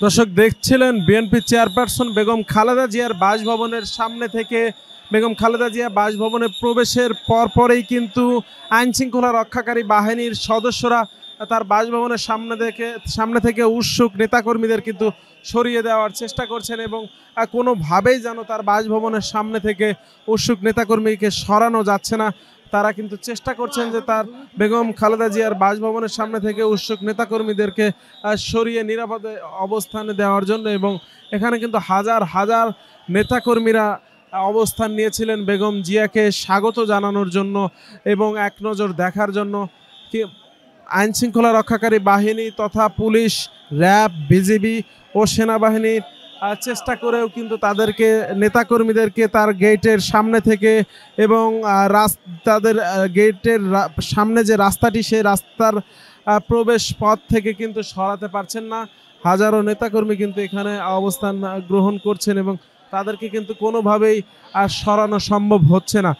দর্শক দেখছিলেন BNP chairperson Begum Khaleda জিয়ার বাসভবনের সামনে থেকে বেগম খালেদা জিয়া বাসভবনে প্রবেশের পরপরেই কিন্তু আইনশৃঙ্খলা রক্ষাকারী বাহিনীর সদস্যরা তার বাসভবনের সামনে থেকে উৎসুক নেতাকর্মীদের কিন্তু সরিয়ে দেওয়ার চেষ্টা করছেন এবং কোনোভাবেই যেন তার বাসভবনের সামনে থেকে উৎসুক নেতাকর্মীকে সরানো যাচ্ছে না। তারা কিন্তু চেষ্টা করছেন যে তার বেগম খালেদা জিয়ার বাসভবনের সামনে থেকে উৎসুক নেতাকর্মীদেরকে সরিয়ে নিরাপদে অবস্থানে দেওয়ার জন্য, এবং এখানে কিন্তু হাজার হাজার নেতাকর্মীরা অবস্থান নিয়েছিলেন বেগম জিয়াকে স্বাগত জানানোর জন্য এবং এক নজর দেখার জন্য। আইনশৃঙ্খলা রক্ষাকারী বাহিনী তথা পুলিশ, র্যাব, বিজিবি ও সেনাবাহিনীর চেষ্টা করেও কিন্তু তাদেরকে নেতাকর্মীদেরকে তার গেটের সামনে থেকে এবং তাদের গেটের সামনে যে রাস্তাটি সেই রাস্তার প্রবেশ পথ থেকে কিন্তু সরাতে পারছেন না। হাজারো নেতাকর্মী কিন্তু এখানে অবস্থান গ্রহণ করছেন এবং তাদেরকে কিন্তু কোনোভাবেই সরানো সম্ভব হচ্ছে না।